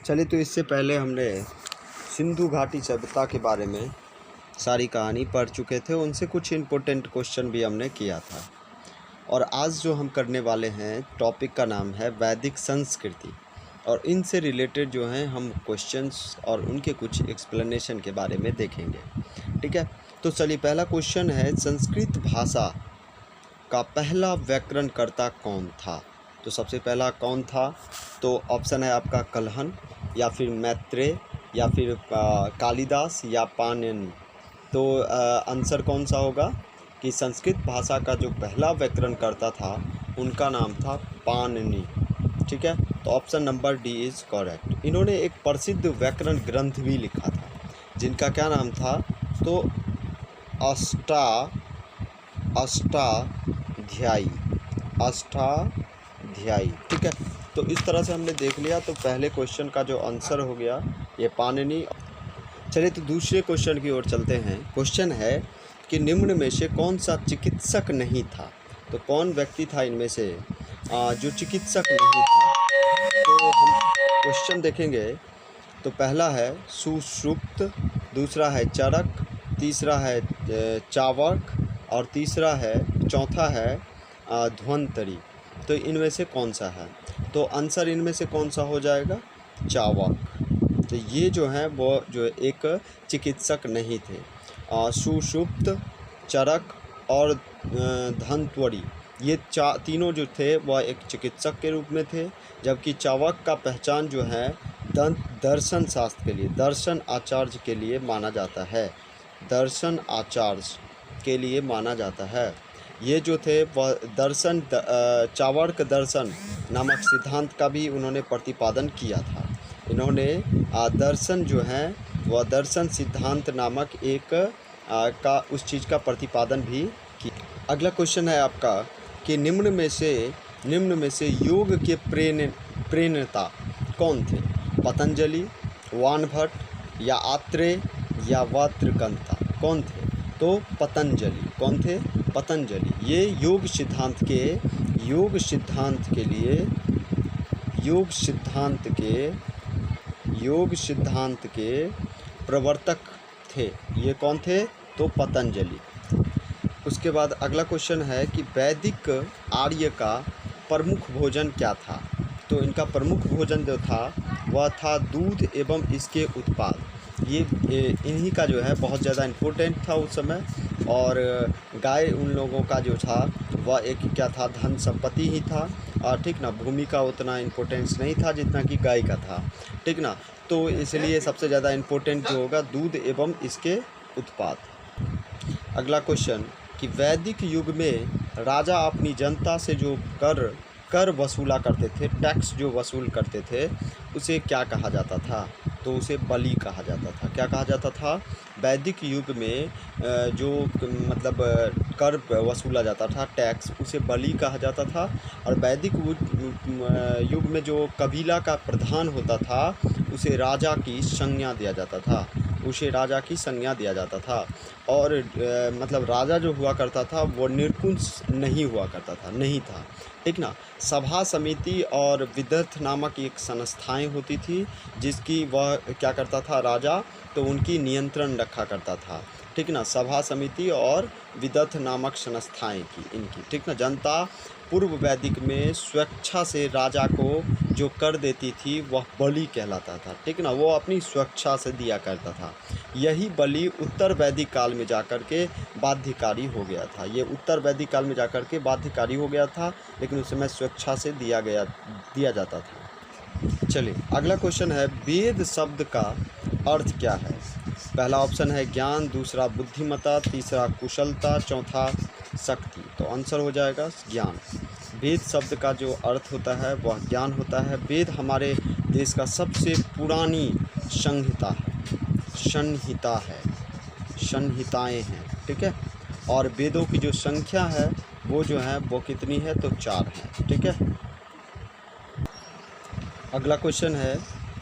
चलिए, तो इससे पहले हमने सिंधु घाटी सभ्यता के बारे में सारी कहानी पढ़ चुके थे, उनसे कुछ इम्पोर्टेंट क्वेश्चन भी हमने किया था। और आज जो हम करने वाले हैं टॉपिक का नाम है वैदिक संस्कृति, और इनसे रिलेटेड जो हैं हम क्वेश्चंस और उनके कुछ एक्सप्लेनेशन के बारे में देखेंगे। ठीक है, तो चलिए, पहला क्वेश्चन है संस्कृत भाषा का पहला व्याकरणकर्ता कौन था। तो सबसे पहला कौन था, तो ऑप्शन है आपका कल्हन, या फिर मैत्रेय, या फिर कालिदास, या पाणिनि। तो आंसर कौन सा होगा कि संस्कृत भाषा का जो पहला व्याकरणकर्ता था उनका नाम था पाणिनि। ठीक है, तो option number D is correct. इन्होंने एक प्रसिद्ध व्याकरण ग्रंथ भी लिखा था जिनका क्या नाम था, तो अष्टाध्यायी। ठीक है, तो इस तरह से हमने देख लिया। तो पहले क्वेश्चन का जो आंसर हो गया ये पाणिनि। चलिए, तो दूसरे क्वेश्चन की ओर चलते हैं। क्वेश्चन है कि निम्न में से कौन सा चिकित्सक नहीं था। तो कौन व्यक्ति था इनमें से जो चिकित्सक नहीं था। तो हम क्वेश्चन देखेंगे। तो पहला है सुश्रुत, दूसरा है चरक, तीसरा है चावक, और चौथा है ध्वंतरी। तो इनमें से कौन सा है, तो आंसर इनमें से कौन सा हो जाएगा, चावक। तो ये जो है वो जो एक चिकित्सक नहीं थे। सुषुप्त, चरक और धन्वंतरी, ये तीनों जो थे वह एक चिकित्सक के रूप में थे, जबकि चावक का पहचान जो है दर्शन शास्त्र के लिए, दर्शन आचार्य के लिए माना जाता है। दर्शन आचार्य के लिए माना जाता है। ये जो थे वह दर्शन चाणक्य दर्शन नामक सिद्धांत का भी उन्होंने प्रतिपादन किया था। इन्होंने दर्शन जो है वह दर्शन सिद्धांत नामक एक का उस चीज़ का प्रतिपादन भी किया। अगला क्वेश्चन है आपका कि निम्न में से योग के प्रेरणता कौन थे। पतंजलि, वानभट्ट, या आत्रेय, या वात्रकंता। कौन थे, तो पतंजलि। कौन थे, पतंजलि। ये योग सिद्धांत के प्रवर्तक थे। ये कौन थे, तो पतंजलि। उसके बाद अगला क्वेश्चन है कि वैदिक आर्य का प्रमुख भोजन क्या था। तो इनका प्रमुख भोजन जो था वह था दूध एवं इसके उत्पाद। ये इन्हीं का जो है बहुत ज़्यादा इम्पोर्टेंट था उस समय। और गाय उन लोगों का जो था वह एक क्या था, धन संपत्ति ही था। ठीक ना, भूमि का उतना इम्पोर्टेंस नहीं था जितना कि गाय का था। ठीक ना, तो इसलिए सबसे ज़्यादा इम्पोर्टेंट जो होगा दूध एवं इसके उत्पाद। अगला क्वेश्चन कि वैदिक युग में राजा अपनी जनता से जो कर वसूला करते थे, टैक्स जो वसूल करते थे, उसे क्या कहा जाता था, तो उसे बलि कहा जाता था। क्या कहा जाता था, वैदिक युग में जो मतलब कर वसूला जाता था, टैक्स, उसे बलि कहा जाता था। और वैदिक युग में जो कबीला का प्रधान होता था उसे राजा की संज्ञा दिया जाता था। और मतलब राजा जो हुआ करता था वो निर्कुंज नहीं था। ठीक ना, सभा समिति और विदर्थ नामक एक संस्थाएं होती थी जिसकी वह क्या करता था, राजा, तो उनकी नियंत्रण रखा करता था। ठीक ना, सभा समिति और विदर्थ नामक संस्थाएं की इनकी। ठीक ना, जनता पूर्व वैदिक में स्वेच्छा से राजा को जो कर देती थी वह बलि कहलाता था। ठीक ना, वो अपनी स्वेच्छा से दिया करता था। यही बलि उत्तर वैदिक काल में जाकर के बाध्यकारी हो गया था। ये उत्तर वैदिक काल में जाकर के बाध्यकारी हो गया था, लेकिन उस समय स्वेच्छा से दिया जाता था। चलिए, अगला क्वेश्चन है वेद शब्द का अर्थ क्या है। पहला ऑप्शन है ज्ञान, दूसरा बुद्धिमत्ता, तीसरा कुशलता, चौथा शक्ति। तो आंसर हो जाएगा ज्ञान। वेद शब्द का जो अर्थ होता है वह ज्ञान होता है। वेद हमारे देश का सबसे पुरानी संहिताएं हैं। ठीक है, और वेदों की जो संख्या है वो जो है वो कितनी है, तो 4 है। ठीक है, अगला क्वेश्चन है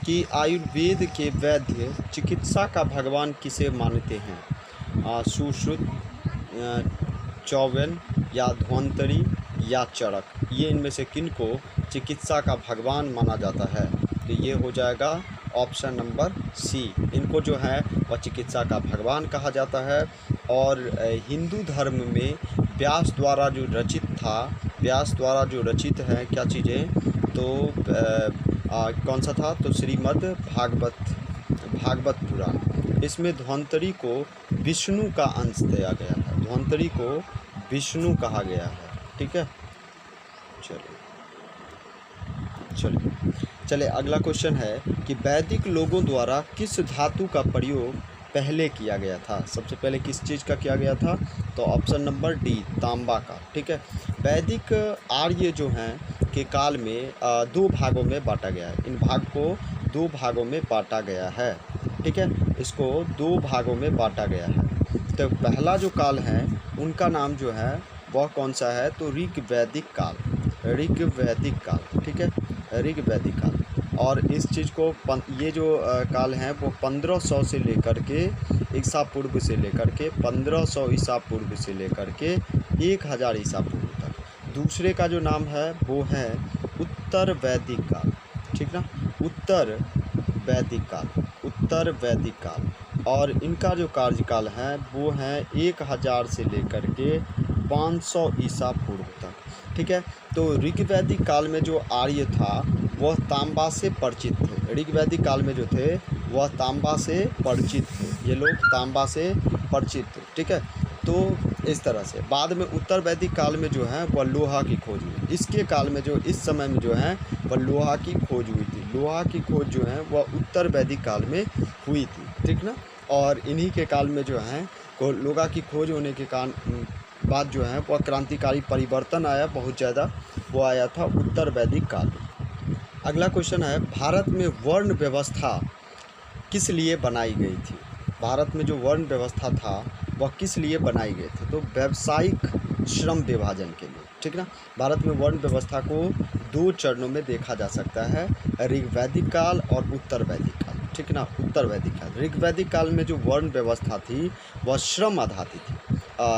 कि आयुर्वेद के वैद्य चिकित्सा का भगवान किसे मानते हैं। सुश्रुत, चौवन, या ध्वंतरी, या चरक। ये इनमें से किन को चिकित्सा का भगवान माना जाता है, तो ये हो जाएगा ऑप्शन नंबर सी। इनको जो है वह चिकित्सा का भगवान कहा जाता है। और हिंदू धर्म में व्यास द्वारा जो रचित है क्या चीज़ें, तो कौन सा था, तो श्रीमद् भागवत पुराण। इसमें धन्वंतरी को विष्णु का अंश दिया गया है, धन्वंतरी को विष्णु कहा गया है। ठीक है, चलिए अगला क्वेश्चन है कि वैदिक लोगों द्वारा किस धातु का प्रयोग पहले किया गया था। सबसे पहले किस चीज़ का किया गया था, तो ऑप्शन नंबर डी, तांबा का। ठीक है, वैदिक आर्य जो हैं के काल में दो भागों में बांटा गया है। इन भाग को दो भागों में बांटा गया है। ठीक है, इसको दो भागों में बांटा गया है। तो पहला जो काल है उनका नाम जो है वह कौन सा है, तो ऋग्वैदिक काल, ऋग्वैदिक काल। ठीक है, ऋग्वैदिक काल। और इस चीज़ को ये जो काल हैं वो 1500 से लेकर के ईसा पूर्व से लेकर के 1500 ईसा पूर्व से लेकर के 1000 ईसा पूर्व तक। दूसरे का जो नाम है वो है उत्तर वैदिक काल। ठीक ना, उत्तर वैदिक काल, उत्तर वैदिक काल। और इनका जो कार्यकाल है वो है 1000 से लेकर के 500 ईसा पूर्व तक। ठीक है, तो ऋग्वैदिक काल में जो आर्य था वह तांबा से परिचित थे। ऋग्वैदिक काल में जो थे वह तांबा से परिचित थे, ये लोग तांबा से परिचित थे। ठीक है, तो इस तरह से बाद में उत्तर वैदिक काल में जो है वह लोहा की खोज हुई। इसके काल में जो इस समय में जो है वह लोहा की खोज हुई थी। लोहा की खोज जो है वह उत्तर वैदिक काल में हुई थी। ठीक ना, और इन्हीं के काल में जो है लोहा की खोज होने के कारण बाद जो है वह क्रांतिकारी परिवर्तन आया, बहुत ज़्यादा वो आया था उत्तर वैदिक काल में। अगला क्वेश्चन है, भारत में वर्ण व्यवस्था किस लिए बनाई गई थी। भारत में जो वर्ण व्यवस्था था वह किस लिए बनाई गई थी, तो व्यावसायिक श्रम विभाजन के लिए। ठीक ना, भारत में वर्ण व्यवस्था को दो चरणों में देखा जा सकता है, ऋग्वैदिक काल और उत्तर वैदिक काल। ठीक ना, उत्तर वैदिक काल। ऋग्वैदिक काल में जो वर्ण व्यवस्था थी वह श्रम आधारित थी।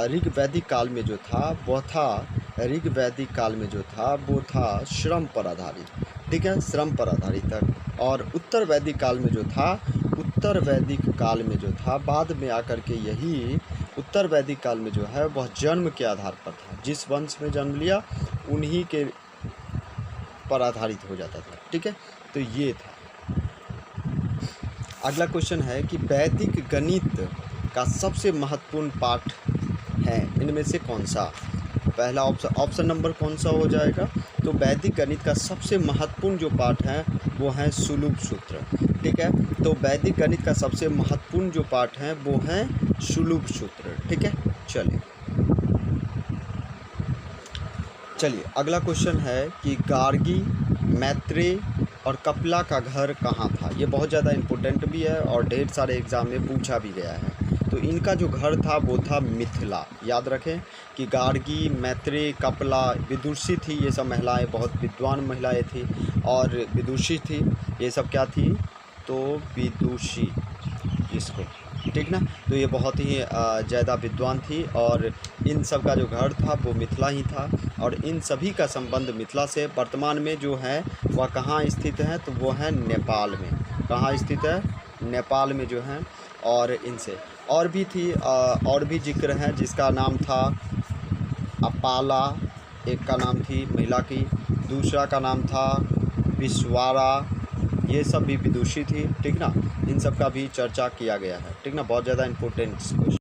ऋग्वैदिक काल में जो था वह था, ऋग्वैदिक काल में जो था वो था श्रम पर आधारित। ठीक है, श्रम पर आधारित तक। और उत्तर वैदिक काल में जो था, उत्तर वैदिक काल में जो था बाद में आकर के यही उत्तर वैदिक काल में जो है वह जन्म के आधार पर था। जिस वंश में जन्म लिया उन्हीं के पर आधारित हो जाता था। ठीक है, तो ये था। अगला क्वेश्चन है कि वैदिक गणित का सबसे महत्वपूर्ण पाठ है इनमें से कौन सा। पहला ऑप्शन नंबर कौन सा हो जाएगा, तो वैदिक गणित का सबसे महत्वपूर्ण जो पाठ है वो है सुलभ सूत्र। ठीक है, तो वैदिक गणित का सबसे महत्वपूर्ण जो पाठ है वो है सुलभ सूत्र। ठीक है, चलिए अगला क्वेश्चन है कि गार्गी, मैत्रेय और कपिला का घर कहाँ था। ये बहुत ज़्यादा इम्पोर्टेंट भी है और ढेर सारे एग्ज़ाम में पूछा भी गया है। तो इनका जो घर था वो था मिथिला। याद रखें कि गार्गी, मैत्रेय, कपिला, विदुषी थी, ये सब महिलाएं बहुत विद्वान महिलाएं थी। और विदुषी थी, ये सब क्या थी, तो विदुषी इसको। ठीक ना, तो ये बहुत ही ज़्यादा विद्वान थी और इन सब का जो घर था वो मिथिला ही था। और इन सभी का संबंध मिथिला से वर्तमान में जो है वह कहाँ स्थित है, तो वो है नेपाल में। कहाँ स्थित है, नेपाल में जो है। और इनसे और भी थी, और भी जिक्र है जिसका नाम था अपाला, एक का नाम थी महिला की, दूसरा का नाम था विश्वारा, ये सब भी विदुषी थी। ठीक ना, इन सब का भी चर्चा किया गया है। ठीक ना, बहुत ज़्यादा इम्पोर्टेंट क्वेश्चन।